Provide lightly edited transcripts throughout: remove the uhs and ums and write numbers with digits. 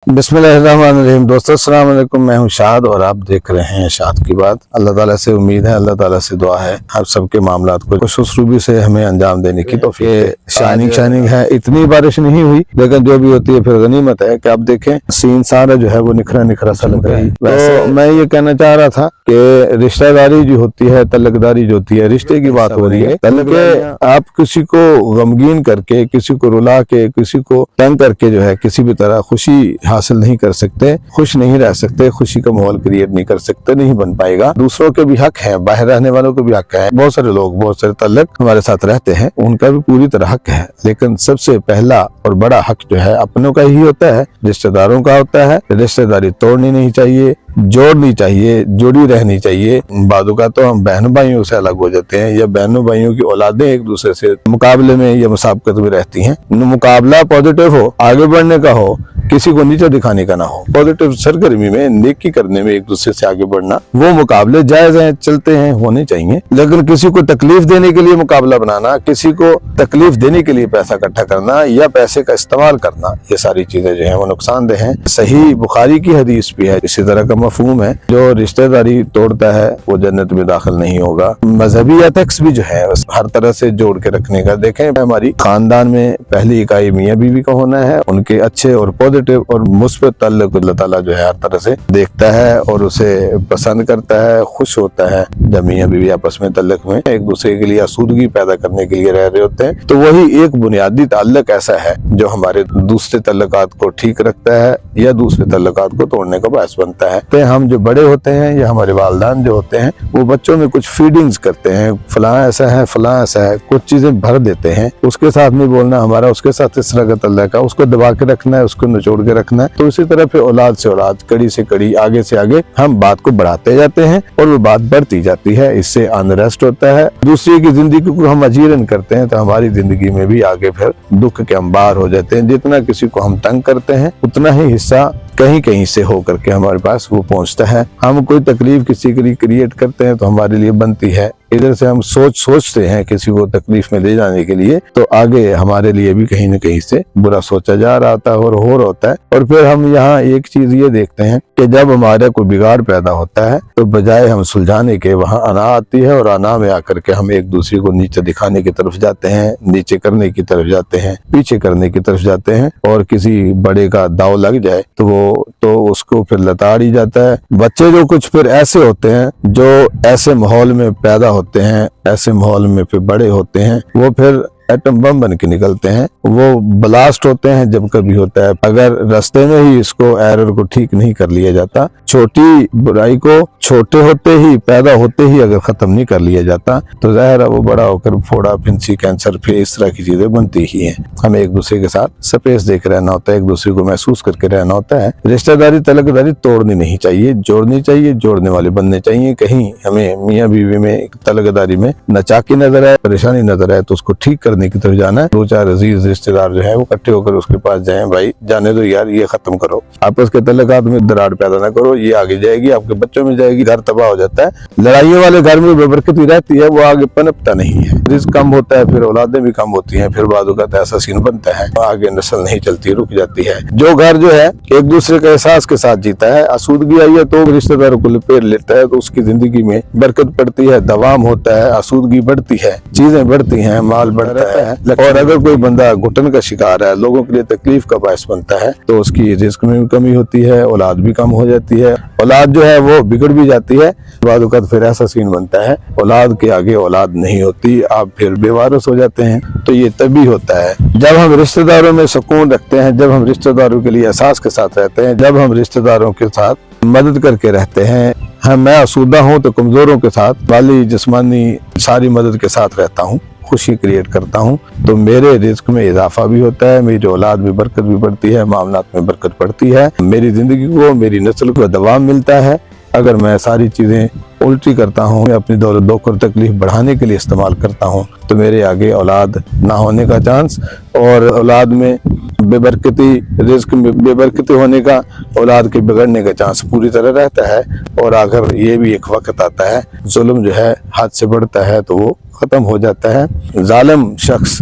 बिस्मिल्लाहिर्रहमानिर्रहीम। दोस्तों अस्सलाम वालेकुम, मैं हूं शाद और आप देख रहे हैं शाद की बात। अल्लाह ताला से उम्मीद है, अल्लाह ताला से दुआ है हम सबके मामलात को खुशरूबी से हमें अंजाम देने की तौफीक। शाइनिंग है, इतनी बारिश नहीं हुई लेकिन जो भी होती है फिर गनीमत है कि आप देखें सीन सारा जो है वो निखरा निखरा सा लग रहा है। तो मैं ये कहना चाह रहा था कि रिश्तेदारी जो होती है, तल्लकदारी जो होती है, रिश्ते की बात हो रही है। तल्लक आप किसी को गमगीन करके, किसी को रुला के, किसी को तंग करके जो है किसी भी तरह खुशी हासिल नहीं कर सकते, खुश नहीं रह सकते, खुशी का माहौल क्रिएट नहीं कर सकते, नहीं बन पाएगा। दूसरों के भी हक है, बाहर रहने वालों के भी हक है। बहुत सारे लोग, बहुत सारे तल्लक हमारे साथ रहते हैं, उनका भी पूरी तरह हक है, लेकिन सबसे पहला और बड़ा हक जो है अपनों का ही होता है, रिश्तेदारों का होता है। रिश्तेदारी तोड़नी नहीं चाहिए, जोड़नी चाहिए, जुड़ी रहनी चाहिए। बादों का तो हम बहनों भाइयों से अलग हो जाते हैं या बहनों भाइयों की औलादें एक दूसरे से मुकाबले में या मुसाबकत में रहती हैं। मुकाबला पॉजिटिव हो, आगे बढ़ने का हो, किसी को नीचे दिखाने का ना हो। पॉजिटिव सरगर्मी में, नेकी करने में, एक दूसरे से आगे बढ़ना, वो मुकाबले जायज हैं, चलते हैं, होने चाहिए। लेकिन किसी को तकलीफ देने के लिए मुकाबला बनाना, किसी को तकलीफ देने के लिए पैसा इकट्ठा करना या पैसे का इस्तेमाल करना, ये सारी चीजें जो है वो नुकसानदेह हैं। सही बुखारी की हदीस भी है, इसी तरह का मफहूम है, जो रिश्तेदारी तोड़ता है वो जन्नत में दाखिल नहीं होगा। मजहबी एथिक्स भी जो है हर तरह से जोड़ के रखने का। देखें, हमारी खानदान में पहली इकाई मियाँ बीवी का होना है, उनके अच्छे और पॉजिटिव और मुस्बत ताल्लुक अल्लाह ताला जो है हर तरह से देखता है और उसे पसंद करता है, खुश होता है जब मियाँ बीवी आपस में ताल्लुक में एक दूसरे के लिए आसूदगी पैदा करने के लिए रह रहे होते हैं। तो वही एक बुनियादी ताल्लुक ऐसा है जो हमारे दूसरे ताल्लुकात को ठीक रखता है या दूसरे ताल्लुकात को तोड़ने का बायस बनता है। तो हम जो बड़े होते हैं या हमारे वालिदान जो होते हैं वो बच्चों में कुछ फीडिंग्स करते हैं, फलां ऐसा है, फलां ऐसा है, कुछ चीजें भर देते हैं। उसके साथ नहीं बोलना, हमारा उसके साथ इस तरह का ताल्लुक है, उसको दबा के रखना है, उसको निचोड़ के रखना है। तो इसी तरह फिर औलाद से औलाद, कड़ी से कड़ी, आगे से आगे हम बात को बढ़ाते जाते हैं और वो बात बढ़ती जाती है। इससे अनरेस्ट होता है, दूसरे की जिंदगी को हम अजीरन करते हैं तो हमारी जिंदगी में भी आगे फिर दुख के अंबार हो जाते हैं। जितना किसी को हम तंग करते हैं उतना ही हिस्सा कहीं कहीं से होकर के हमारे पास वो पहुंचता है। हम कोई तकलीफ किसी के लिए क्रिएट करते हैं तो हमारे लिए बनती है। इधर से हम सोचते हैं किसी को तकलीफ में ले जाने के लिए, तो आगे हमारे लिए भी कहीं न कहीं से बुरा सोचा जा रहा होता है और हो रहा होता है। और फिर हम यहाँ एक चीज ये देखते हैं कि जब हमारा कोई बिगाड़ पैदा होता है तो बजाय हम सुलझाने के वहाँ अना आती है और अना में आकर के हम एक दूसरे को नीचे दिखाने की तरफ जाते हैं, नीचे करने की तरफ जाते हैं, पीछे करने की तरफ जाते हैं। और किसी बड़े का दाव लग जाए तो उसको फिर लताड़ ही जाता है। बच्चे जो कुछ फिर ऐसे होते हैं जो ऐसे माहौल में पैदा होते हैं, ऐसे माहौल में फिर बड़े होते हैं, वो फिर एटम बम बन के निकलते हैं। वो ब्लास्ट होते हैं जब कभी होता है। अगर रास्ते में ही इसको एरर को ठीक नहीं कर लिया जाता, छोटी बुराई को छोटे होते ही, पैदा होते ही अगर खत्म नहीं कर लिया जाता तो जाहिर है वो बड़ा होकर फोड़ा, फिंसी, कैंसर, फिर इस तरह की चीजें बनती ही हैं। हमें एक दूसरे के साथ स्पेस देख रहना होता है, एक दूसरे को महसूस करके रहना होता है। रिश्तेदारी तल्लकदारी तोड़नी नहीं चाहिए, जोड़नी चाहिए, जोड़ने वाले बनने चाहिए। कहीं हमें मियाँ बीवी में तल्लकदारी में नाचाकी नजर आए, परेशानी नजर आए तो उसको ठीक करने की तरफ जाना है। दो चार अजीज रिश्तेदार जो है वो इकट्ठे होकर उसके पास जाएं, भाई जाने दो यार, ये खत्म करो, आपस के तल्लुकात में दरार पैदा ना करो, ये आगे जाएगी, आपके बच्चों में जाएगी, घर तबाह हो जाता है। लड़ाइयों वाले घर में बेबरकती रहती है, वो आगे पनपता नहीं है, रिस्क कम होता है, फिर औलादें भी कम होती हैं, फिर बाद वक्त ऐसा सीन बनता है, आगे नस्ल नहीं चलती, रुक जाती है। जो घर जो है एक दूसरे के एहसास के साथ जीता है, आसूदगी आई है तो रिश्तेदारों को लपेट लेता है, तो उसकी जिंदगी में बरकत पड़ती है, दवाम होता है, आसूदगी बढ़ती है, चीजें बढ़ती हैं, माल बढ़ता है। और अगर कोई बंदा घुटन का शिकार है, लोगों के लिए तकलीफ का बायस बनता है, तो उसकी रिस्क में भी कमी होती है, औलाद भी कम हो जाती है, औलाद जो है वो बिगड़ भी जाती है। बाद वक्त फिर ऐसा सीन बनता है, औलाद के आगे औलाद नहीं होती, आप फिर बेवारस हो जाते हैं। तो ये तभी होता है जब हम रिश्तेदारों में सुकून रखते हैं, जब हम रिश्तेदारों के लिए एहसास के साथ रहते हैं, जब हम रिश्तेदारों के साथ मदद करके रहते हैं। मैं आसूदा हूँ तो कमजोरों के साथ, माली जिस्मानी सारी मदद के साथ रहता हूँ, खुशी क्रिएट करता हूँ, तो मेरे रिस्क में इजाफा भी होता है, मेरी औलाद में बरकत भी बढ़ती है, मामलात में बरकत पड़ती है, मेरी जिंदगी को, मेरी नस्ल को दवाम मिलता है। अगर मैं सारी चीजें उल्टी करता हूँ, अपनी दौलत दुख और तकलीफ बढ़ाने के लिए इस्तेमाल करता हूँ, तो मेरे आगे औलाद ना होने का चांस और औलाद में बेबरकती, रिस्क में बेबरकती होने का, औलाद के बिगड़ने का चांस पूरी तरह रहता है। और अगर ये भी एक वक्त आता है जुल्म जो है हाथ से बढ़ता है तो वो खत्म हो जाता है। जालिम शख्स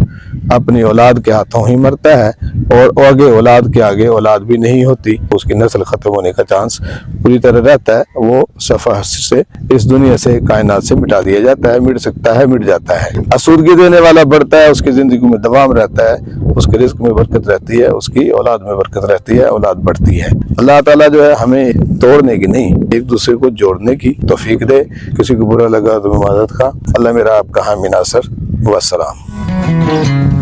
अपनी औलाद के हाथों ही मरता है और आगे औलाद के आगे औलाद भी नहीं होती, उसकी नस्ल खत्म होने का चांस पूरी तरह रहता है, वो सफर से इस दुनिया से कायनात से मिटा दिया जाता है। मिट सकता है, मिट जाता है। आसूदगी देने वाला बढ़ता है, उसकी जिंदगी में दवाम रहता है, उसके रिस्क में बरकत रहती है, उसकी औलाद में बरकत रहती है, औलाद बढ़ती है। अल्लाह ताला जो है हमें तोड़ने की नहीं, एक दूसरे को जोड़ने की तौफीक दे। किसी को बुरा लगा तो माजरत खा। अल्लाह मेरा आपका हामी नासर। वस्सलाम।